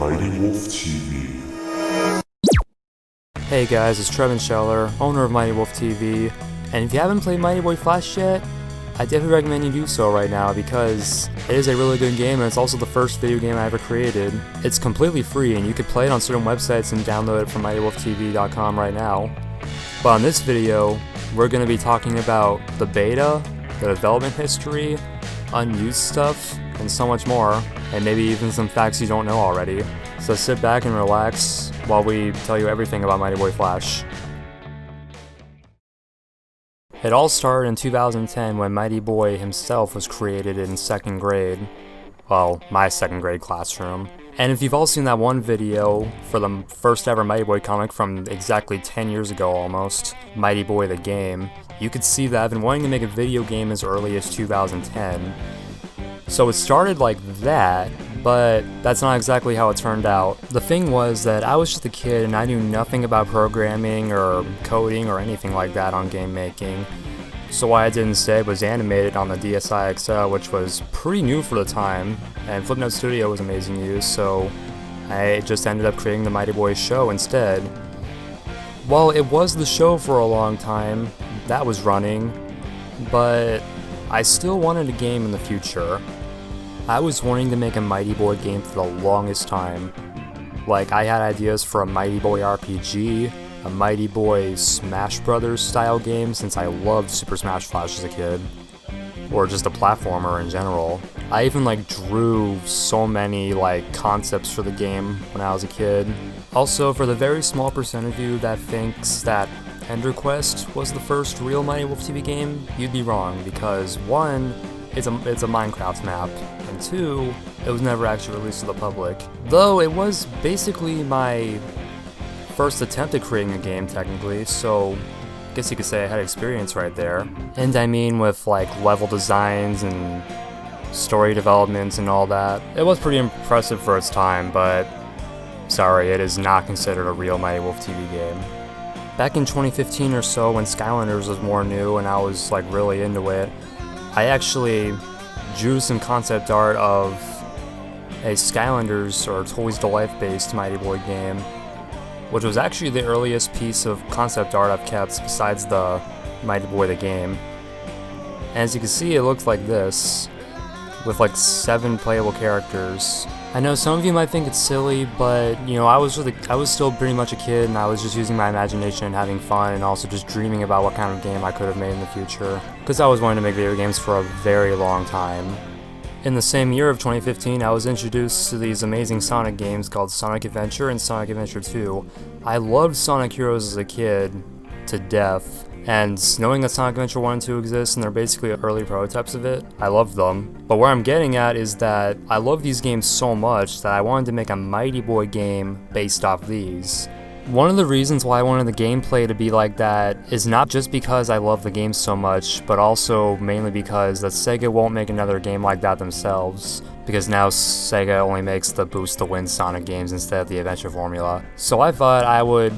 MightyWolfTV. Hey guys, it's Trevin Scheller, owner of MightyWolfTV, and if you haven't played Mighty Boy Flash yet, I definitely recommend you do so right now because it is a really good game and it's also the first video game I ever created. It's completely free and you can play it on certain websites and download it from MightyWolfTV.com right now. But on this video, we're going to be talking about the beta, the development history, unused stuff, and so much more, and maybe even some facts you don't know already. So sit back and relax while we tell you everything about Mighty Boy Flash. It all started in 2010 when Mighty Boy himself was created in 2nd grade. Well, my 2nd grade classroom. And if you've all seen that one video for the first ever Mighty Boy comic from exactly 10 years ago almost, Mighty Boy the Game, you could see that I've been wanting to make a video game as early as 2010. So it started like that, but that's not exactly how it turned out. The thing was that I was just a kid and I knew nothing about programming or coding or anything like that on game making. So what I did instead was animated on the DSi XL, which was pretty new for the time, and Flipnote Studio was amazing use, so I just ended up creating the Mighty Boy show instead. Well, it was the show for a long time, that was running, but I still wanted a game in the future. I was wanting to make a Mighty Boy game for the longest time. Like, I had ideas for a Mighty Boy RPG, a Mighty Boy Smash Brothers style game since I loved Super Smash Flash as a kid, or just a platformer in general. I even drew so many concepts for the game when I was a kid. Also, for the very small percent of you that thinks that Ender Quest was the first real Mighty Wolf TV game, you'd be wrong, because 1, it's a Minecraft map, and 2, it was never actually released to the public. Though it was basically my first attempt at creating a game technically, so I guess you could say I had experience right there. And I mean with level designs and story developments and all that. It was pretty impressive for its time, but sorry, it is not considered a real Mighty Wolf TV game. Back in 2015 or so, when Skylanders was more new and I was really into it, I actually drew some concept art of a Skylanders or Toys to Life based Mighty Boy game, which was actually the earliest piece of concept art I've kept besides the Mighty Boy the Game. And as you can see, it looks like this, with 7 playable characters. I know some of you might think it's silly, but I was still pretty much a kid and I was just using my imagination and having fun and also just dreaming about what kind of game I could have made in the future, because I was wanting to make video games for a very long time. In the same year of 2015, I was introduced to these amazing Sonic games called Sonic Adventure and Sonic Adventure 2. I loved Sonic Heroes as a kid to death, and knowing that Sonic Adventure 1 and 2 exist and they're basically early prototypes of it, I loved them. But where I'm getting at is that I love these games so much that I wanted to make a Mighty Boy game based off these. One of the reasons why I wanted the gameplay to be like that is not just because I love the game so much, but also mainly because that Sega won't make another game like that themselves, because now Sega only makes the Boost to Win Sonic games instead of the Adventure formula. So I thought I would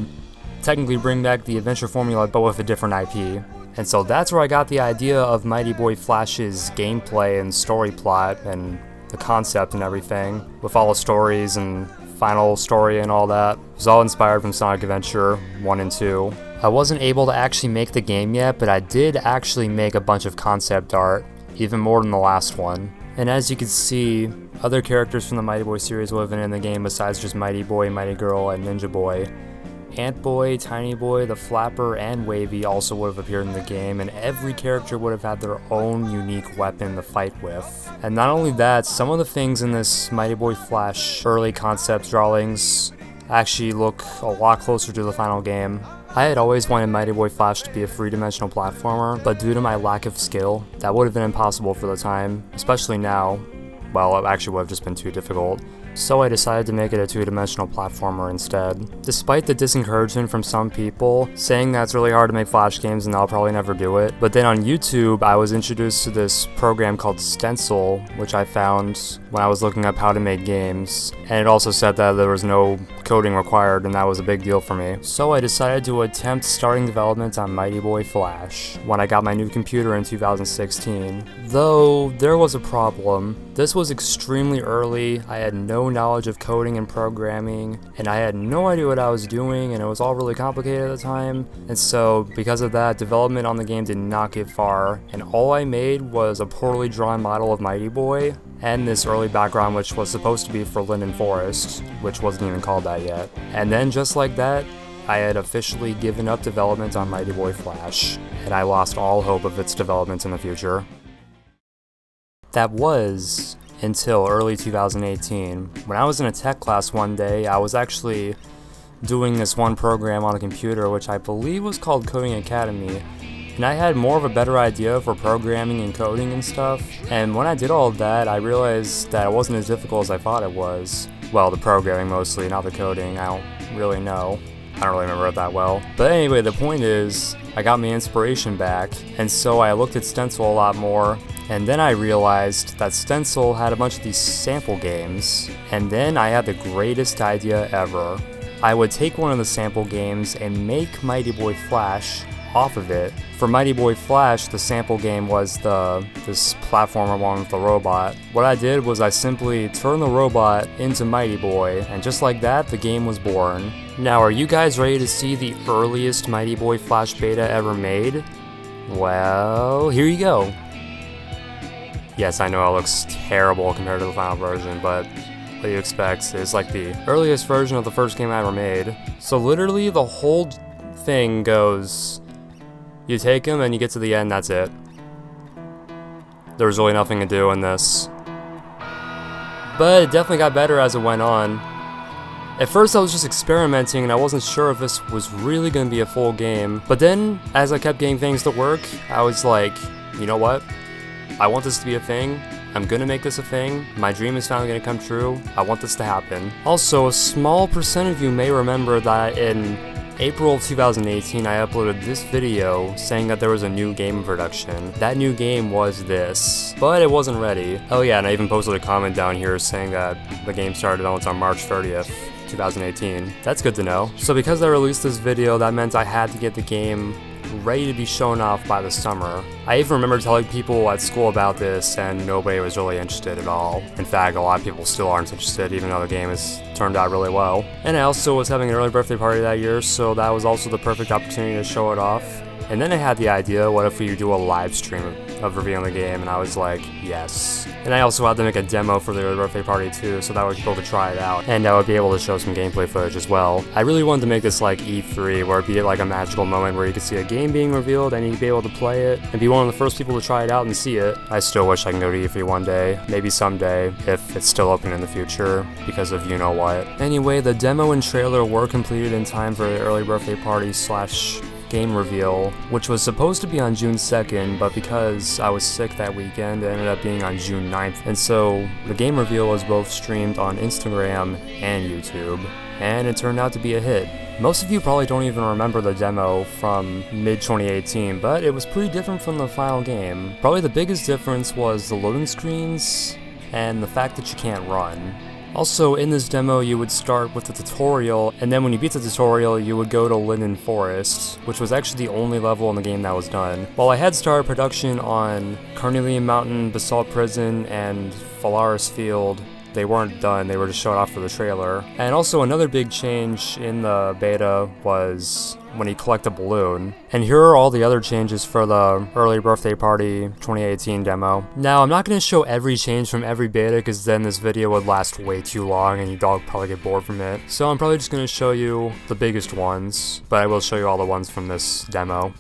technically bring back the Adventure formula but with a different IP. And so that's where I got the idea of Mighty Boy Flash's gameplay and story plot and the concept and everything, with all the stories and final story and all that. It was all inspired from Sonic Adventure 1 and 2. I wasn't able to actually make the game yet, but I did actually make a bunch of concept art, even more than the last one. And as you can see, other characters from the Mighty Boy series would have been in the game besides just Mighty Boy, Mighty Girl, and Ninja Boy. Ant Boy, Tiny Boy, the Flapper, and Wavy also would have appeared in the game, and every character would have had their own unique weapon to fight with. And not only that, some of the things in this Mighty Boy Flash early concept drawings actually look a lot closer to the final game. I had always wanted Mighty Boy Flash to be a 3-dimensional platformer, but due to my lack of skill, that would have been impossible for the time, especially now. Well, it actually would have just been too difficult. So I decided to make it a 2-dimensional platformer instead. Despite the disencouragement from some people, saying that it's really hard to make Flash games and I'll probably never do it, but then on YouTube I was introduced to this program called Stencil, which I found when I was looking up how to make games, and it also said that there was no coding required, and that was a big deal for me. So I decided to attempt starting development on Mighty Boy Flash when I got my new computer in 2016. Though, there was a problem. This was extremely early, I had no knowledge of coding and programming, and I had no idea what I was doing, and it was all really complicated at the time. And so, because of that, development on the game did not get far, and all I made was a poorly drawn model of Mighty Boy, and this early background which was supposed to be for Linden Forest, which wasn't even called that yet. And then just like that, I had officially given up development on Mighty Boy Flash, and I lost all hope of its development in the future. That was until early 2018. When I was in a tech class one day, I was actually doing this one program on a computer which I believe was called Coding Academy, and I had more of a better idea for programming and coding and stuff, and when I did all of that, I realized that it wasn't as difficult as I thought it was. Well, the programming mostly, not the coding, I don't really know. I don't really remember it that well. But anyway, the point is, I got my inspiration back, and so I looked at Stencil a lot more, and then I realized that Stencil had a bunch of these sample games, and then I had the greatest idea ever. I would take one of the sample games and make Mighty Boy Flash off of it. For Mighty Boy Flash, the sample game was this platformer one with the robot. What I did was I simply turned the robot into Mighty Boy, and just like that, the game was born. Now, are you guys ready to see the earliest Mighty Boy Flash beta ever made? Well, here you go. Yes, I know it looks terrible compared to the final version, but what you expect is like the earliest version of the first game I ever made. So literally the whole thing goes, you take him and you get to the end, that's it. There was really nothing to do in this. But it definitely got better as it went on. At first I was just experimenting and I wasn't sure if this was really going to be a full game. But then, as I kept getting things to work, I was like, you know what? I want this to be a thing. I'm gonna make this a thing. My dream is finally gonna come true. I want this to happen. Also, a small percent of you may remember that in April of 2018, I uploaded this video saying that there was a new game in production. That new game was this, but it wasn't ready. Oh yeah, and I even posted a comment down here saying that the game started development on March 30th. 2018. That's good to know. So because I released this video, that meant I had to get the game ready to be shown off by the summer. I even remember telling people at school about this and nobody was really interested at all. In fact, a lot of people still aren't interested even though the game has turned out really well. And I also was having an early birthday party that year, so that was also the perfect opportunity to show it off. And then I had the idea, what if we do a live stream of revealing the game, and I was like, yes. And I also had to make a demo for the early birthday party too, so that way people could try it out, and I would be able to show some gameplay footage as well. I really wanted to make this like E3, where it'd be like a magical moment where you could see a game being revealed and you'd be able to play it, and be one of the first people to try it out and see it. I still wish I can go to E3 one day, maybe someday, if it's still open in the future, because of you know what. Anyway, the demo and trailer were completed in time for the early birthday party / game reveal, which was supposed to be on June 2nd, but because I was sick that weekend, it ended up being on June 9th. And so the game reveal was both streamed on Instagram and YouTube, and it turned out to be a hit. Most of you probably don't even remember the demo from mid-2018, but it was pretty different from the final game. Probably the biggest difference was the loading screens and the fact that you can't run. Also, in this demo, you would start with the tutorial, and then when you beat the tutorial, you would go to Linden Forest, which was actually the only level in the game that was done. While I had started production on Carnelian Mountain, Basalt Prison, and Phalaris Field, they weren't done, they were just showed off for the trailer. And also another big change in the beta was when you collect a balloon. And here are all the other changes for the early birthday party 2018 demo. Now, I'm not going to show every change from every beta because then this video would last way too long and you'd all probably get bored from it. So I'm probably just going to show you the biggest ones, but I will show you all the ones from this demo.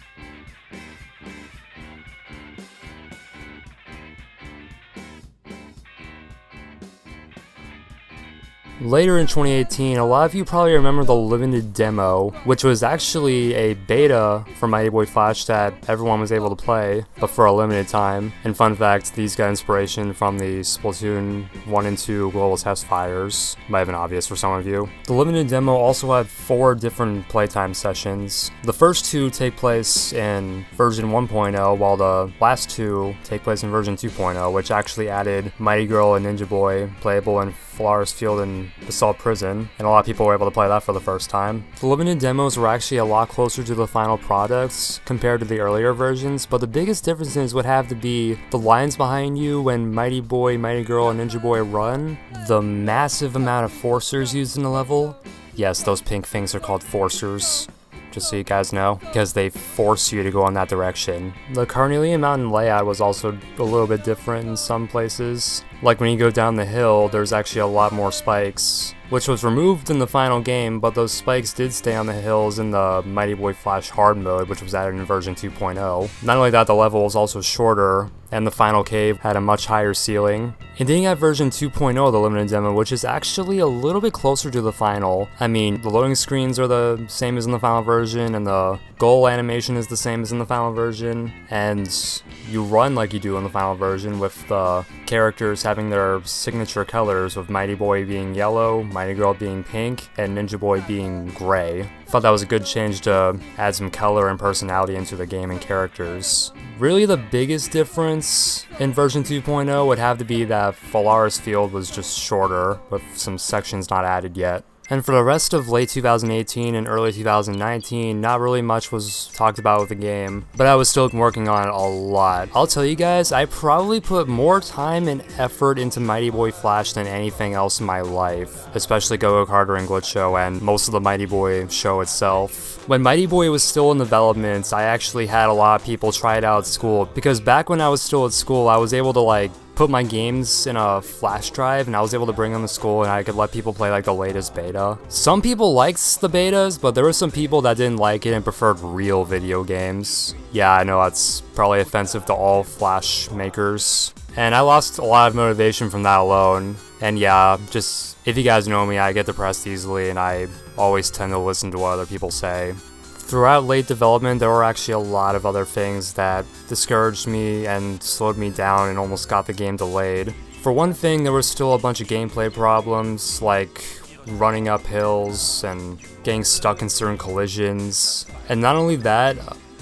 Later in 2018, a lot of you probably remember the limited demo, which was actually a beta for Mighty Boy Flash that everyone was able to play, but for a limited time. And fun fact, these got inspiration from the Splatoon 1 and 2 global test fires. Might have been obvious for some of you. The limited demo also had 4 different playtime sessions. The first 2 take place in version 1.0, while the last 2 take place in version 2.0, which actually added Mighty Girl and Ninja Boy playable in Phalaris Field and Assault Prison, and a lot of people were able to play that for the first time. The limited demos were actually a lot closer to the final products compared to the earlier versions, but the biggest differences would have to be the lines behind you when Mighty Boy, Mighty Girl, and Ninja Boy run, the massive amount of forcers used in the level. Yes, those pink things are called forcers, just so you guys know, because they force you to go in that direction. The Carnelian Mountain layout was also a little bit different in some places. Like when you go down the hill, there's actually a lot more spikes, which was removed in the final game, but those spikes did stay on the hills in the Mighty Boy Flash hard mode, which was added in version 2.0. Not only that, the level was also shorter, and the final cave had a much higher ceiling. And then you have version 2.0, the limited demo, which is actually a little bit closer to the final. I mean, the loading screens are the same as in the final version, and the goal animation is the same as in the final version, and you run like you do in the final version, with the characters having their signature colors, with Mighty Boy being yellow, Mighty Girl being pink, and Ninja Boy being gray. Thought that was a good change to add some color and personality into the game and characters. Really, the biggest difference in version 2.0 would have to be that Phalaris Field was just shorter, with some sections not added yet. And for the rest of late 2018 and early 2019, not really much was talked about with the game, but I was still working on it a lot. I'll tell you guys, I probably put more time and effort into Mighty Boy Flash than anything else in my life, especially Go-Go Carter and Glitch Show and most of the Mighty Boy show itself. When Mighty Boy was still in development, I actually had a lot of people try it out at school, because back when I was still at school, I was able to put my games in a flash drive, and I was able to bring them to school, and I could let people play the latest beta. Some people liked the betas, but there were some people that didn't like it and preferred real video games. Yeah, I know that's probably offensive to all flash makers, and I lost a lot of motivation from that alone. And yeah, just if you guys know me, I get depressed easily, and I always tend to listen to what other people say. Throughout late development, there were actually a lot of other things that discouraged me and slowed me down and almost got the game delayed. For one thing, there was still a bunch of gameplay problems, like running up hills and getting stuck in certain collisions. And not only that,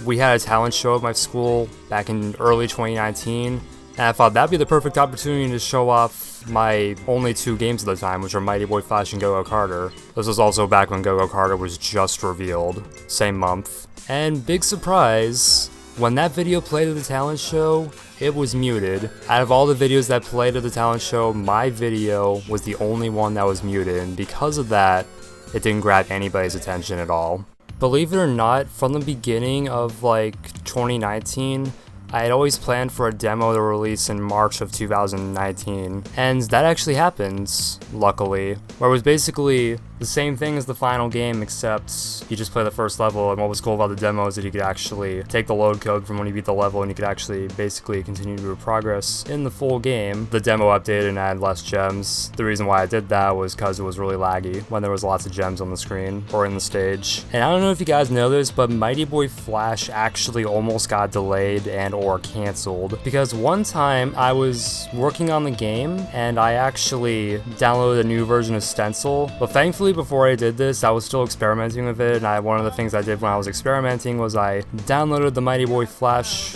we had a talent show at my school back in early 2019, and I thought that'd be the perfect opportunity to show off my only two games at the time, which are Mighty Boy Flash and Go-Go Carter. This was also back when Go-Go Carter was just revealed, same month. And big surprise, when that video played at the talent show, it was muted. Out of all the videos that played at the talent show, my video was the only one that was muted, and because of that, it didn't grab anybody's attention at all. Believe it or not, from the beginning of 2019, I had always planned for a demo to release in March of 2019, and that actually happened, luckily, where it was basically the same thing as the final game, except you just play the first level, and what was cool about the demo is that you could actually take the load code from when you beat the level, and you could actually basically continue your progress in the full game. The demo updated and added less gems. The reason why I did that was because it was really laggy when there was lots of gems on the screen or in the stage. And I don't know if you guys know this, but Mighty Boy Flash actually almost got delayed and or canceled, because one time I was working on the game and I actually downloaded a new version of Stencil, but thankfully before I did this, I was still experimenting with it, and one of the things I did when I was experimenting was I downloaded the Mighty Boy Flash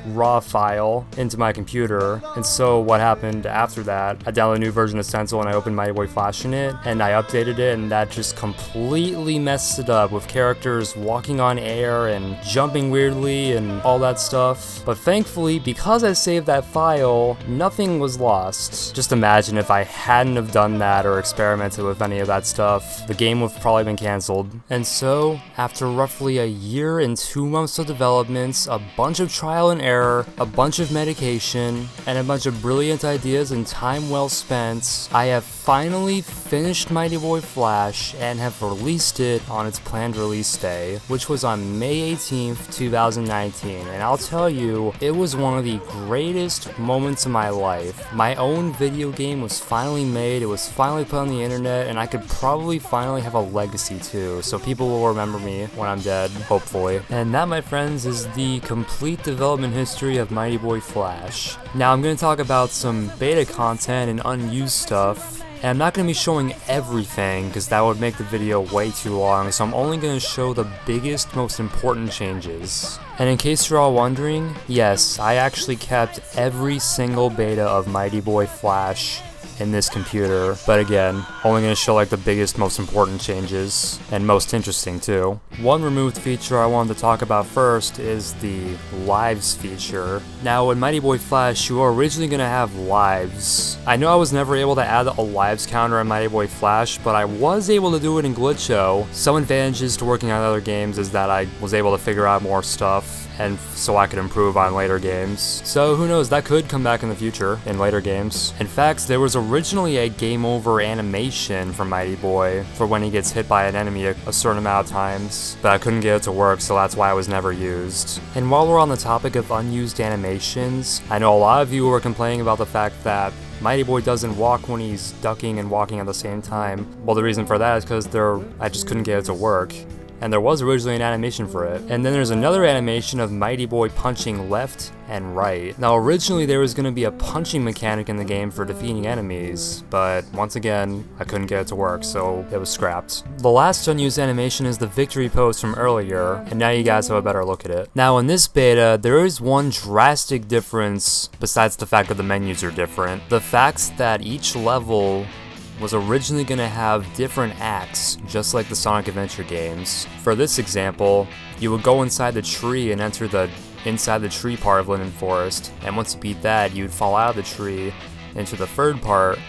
raw file into my computer. And so what happened after that, I downloaded a new version of Stencil and I opened Mighty Boy Flash in it, and I updated it, and that just completely messed it up with characters walking on air and jumping weirdly and all that stuff. But thankfully, because I saved that file, nothing was lost. Just imagine if I hadn't have done that or experimented with any of that stuff, the game would have probably been cancelled. And so, after roughly a year and 2 months of development, a bunch of trial and error, a bunch of medication, and a bunch of brilliant ideas and time well spent, I have finally finished Mighty Boy Flash and have released it on its planned release day, which was on May 18th, 2019. And I'll tell you, it was one of the greatest moments of my life. My own video game was finally made, it was finally put on the internet, and I could probably finally have a legacy too, so people will remember me when I'm dead, hopefully. And that, my friends, is the complete development history of Mighty Boy Flash. Now I'm going to talk about some beta content and unused stuff, and I'm not going to be showing everything because that would make the video way too long, so I'm only going to show the biggest, most important changes. And in case you're all wondering, yes, I actually kept every single beta of Mighty Boy Flash in this computer. But again, only going to show like the biggest, most important changes, and most interesting too. One removed feature I wanted to talk about first is the lives feature. Now in Mighty Boy Flash, you were originally going to have lives. I know I was never able to add a lives counter in Mighty Boy Flash, but I was able to do it in Glitcho. Some advantages to working on other games is that I was able to figure out more stuff, and so I could improve on later games. So who knows, that could come back in the future in later games. In fact, there was originally a game over animation for Mighty Boy for when he gets hit by an enemy a certain amount of times, but I couldn't get it to work, so that's why it was never used. And while we're on the topic of unused animations, I know a lot of you were complaining about the fact that Mighty Boy doesn't walk when he's ducking and walking at the same time. Well, the reason for that is because I just couldn't get it to work. And there was originally an animation for it. And then there's another animation of Mighty Boy punching left and right. Now originally there was going to be a punching mechanic in the game for defeating enemies, but once again, I couldn't get it to work, so it was scrapped. The last unused animation is the victory pose from earlier, and now you guys have a better look at it. Now in this beta, there is one drastic difference besides the fact that the menus are different. The fact that each level was originally going to have different acts, just like the Sonic Adventure games. For this example, you would go inside the tree and enter the inside the tree part of Linden Forest, and once you beat that, you'd fall out of the tree into the third part,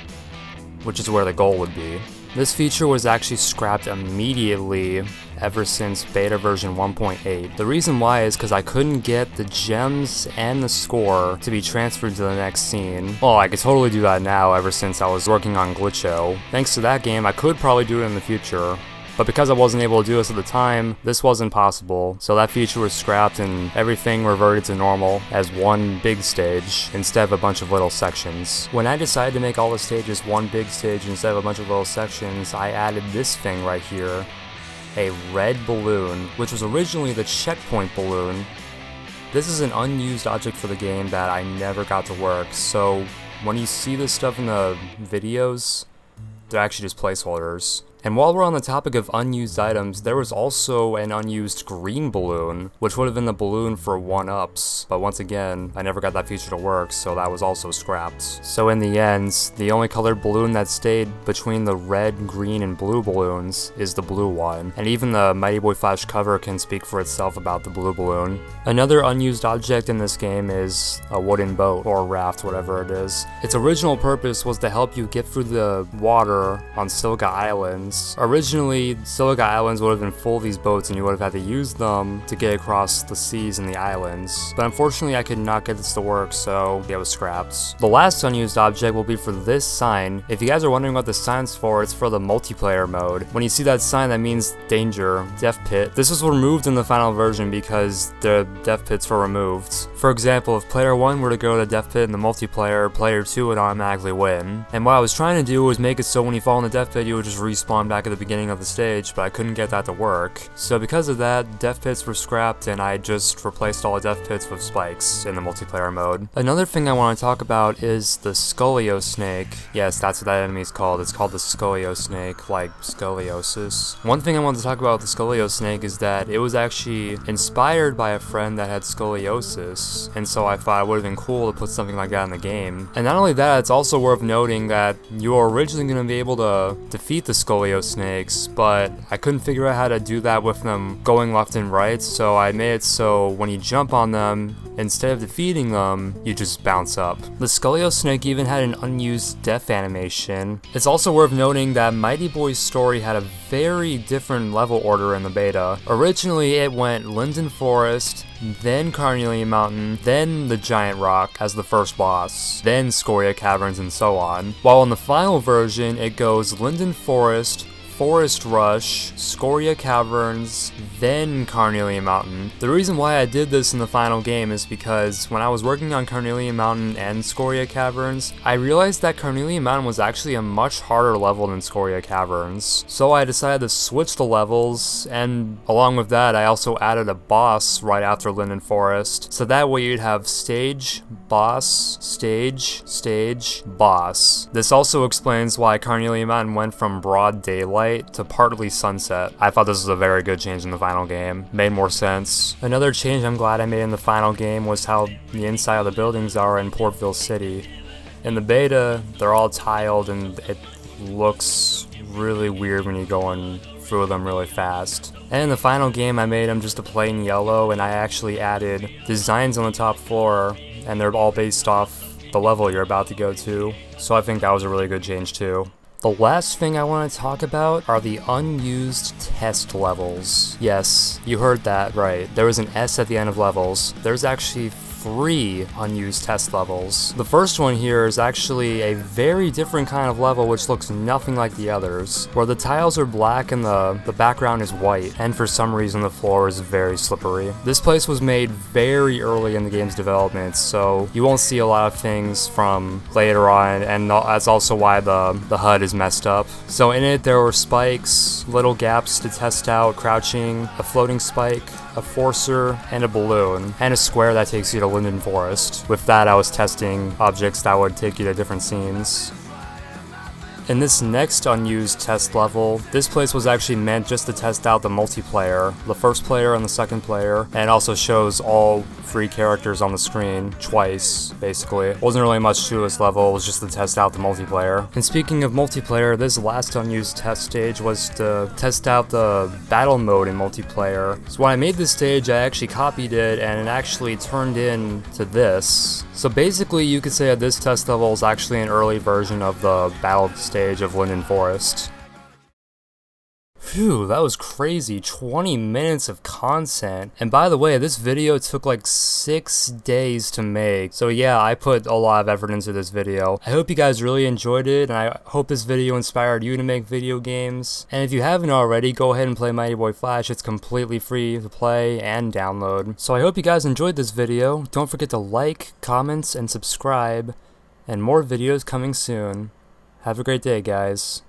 which is where the goal would be. This feature was actually scrapped immediately ever since beta version 1.8. The reason why is because I couldn't get the gems and the score to be transferred to the next scene. Well, I could totally do that now ever since I was working on Glitcho. Thanks to that game, I could probably do it in the future. But because I wasn't able to do this at the time, this wasn't possible, so that feature was scrapped and everything reverted to normal as one big stage instead of a bunch of little sections. When I decided to make all the stages one big stage instead of a bunch of little sections, I added this thing right here, a red balloon, which was originally the checkpoint balloon. This is an unused object for the game that I never got to work, so when you see this stuff in the videos, they're actually just placeholders. And while we're on the topic of unused items, there was also an unused green balloon, which would have been the balloon for 1-ups, but once again, I never got that feature to work, so that was also scrapped. So in the end, the only colored balloon that stayed between the red, green, and blue balloons is the blue one, and even the Mighty Boy Flash cover can speak for itself about the blue balloon. Another unused object in this game is a wooden boat, or raft, whatever it is. Its original purpose was to help you get through the water on Silica Islands. Originally, Silica Islands would have been full of these boats and you would have had to use them to get across the seas and the islands. But unfortunately, I could not get this to work, so it was scrapped. The last unused object will be for this sign. If you guys are wondering what the sign's for, it's for the multiplayer mode. When you see that sign, that means danger, death pit. This was removed in the final version because the death pits were removed. For example, if player 1 were to go to death pit in the multiplayer, player 2 would automatically win. And what I was trying to do was make it so when you fall in the death pit, you would just respawn back at the beginning of the stage, but I couldn't get that to work. So because of that, death pits were scrapped and I just replaced all the death pits with spikes in the multiplayer mode. Another thing I want to talk about is the Scolio Snake. Yes, that's what that enemy is called. It's called the Scolio Snake, like scoliosis. One thing I want to talk about with the Scolio Snake is that it was actually inspired by a friend that had scoliosis, and so I thought it would have been cool to put something like that in the game. And not only that, it's also worth noting that you were originally going to be able to defeat the Scolio Snakes, but I couldn't figure out how to do that with them going left and right, so I made it so when you jump on them, instead of defeating them, you just bounce up. The Scolio Snake even had an unused death animation. It's also worth noting that Mighty Boy's story had a very different level order in the beta. Originally, it went Linden Forest, then Carnelian Mountain, then the Giant Rock as the first boss, then Scoria Caverns, and so on. While in the final version, it goes Linden Forest, Forest Rush, Scoria Caverns, then Carnelian Mountain. The reason why I did this in the final game is because when I was working on Carnelian Mountain and Scoria Caverns, I realized that Carnelian Mountain was actually a much harder level than Scoria Caverns. So I decided to switch the levels, and along with that, I also added a boss right after Linden Forest. So that way you'd have stage, boss, stage, stage, boss. This also explains why Carnelian Mountain went from broad daylight to partly sunset. I thought this was a very good change in the final game. Made more sense. Another change I'm glad I made in the final game was how the inside of the buildings are in Portville City. In the beta, they're all tiled and it looks really weird when you're going through them really fast. And in the final game, I made them just a plain yellow, and I actually added designs on the top floor, and they're all based off the level you're about to go to. So I think that was a really good change too. The last thing I want to talk about are the unused test levels. Yes, you heard that right. There was an S at the end of levels. There's actually 3 unused test levels. The first one here is actually a very different kind of level which looks nothing like the others, where the tiles are black and the background is white, and for some reason the floor is very slippery. This place was made very early in the game's development, so you won't see a lot of things from later on, and that's also why the HUD is messed up. So in it there were spikes, little gaps to test out crouching, a floating spike, a forcer, and a balloon, and a square that takes you to Linden Forest. With that, I was testing objects that would take you to different scenes. In this next unused test level, this place was actually meant just to test out the multiplayer, the first player and the second player, and it also shows all 3 characters on the screen twice, basically. It wasn't really much to this level, it was just to test out the multiplayer. And speaking of multiplayer, this last unused test stage was to test out the battle mode in multiplayer. So when I made this stage, I actually copied it, and it actually turned into this. So basically, you could say that this test level is actually an early version of the battle stage of Linden Forest. Phew, that was crazy. 20 minutes of content. And by the way, this video took like 6 days to make. So yeah, I put a lot of effort into this video. I hope you guys really enjoyed it, and I hope this video inspired you to make video games. And if you haven't already, go ahead and play Mighty Boy Flash. It's completely free to play and download. So I hope you guys enjoyed this video. Don't forget to like, comment, and subscribe. And more videos coming soon. Have a great day, guys.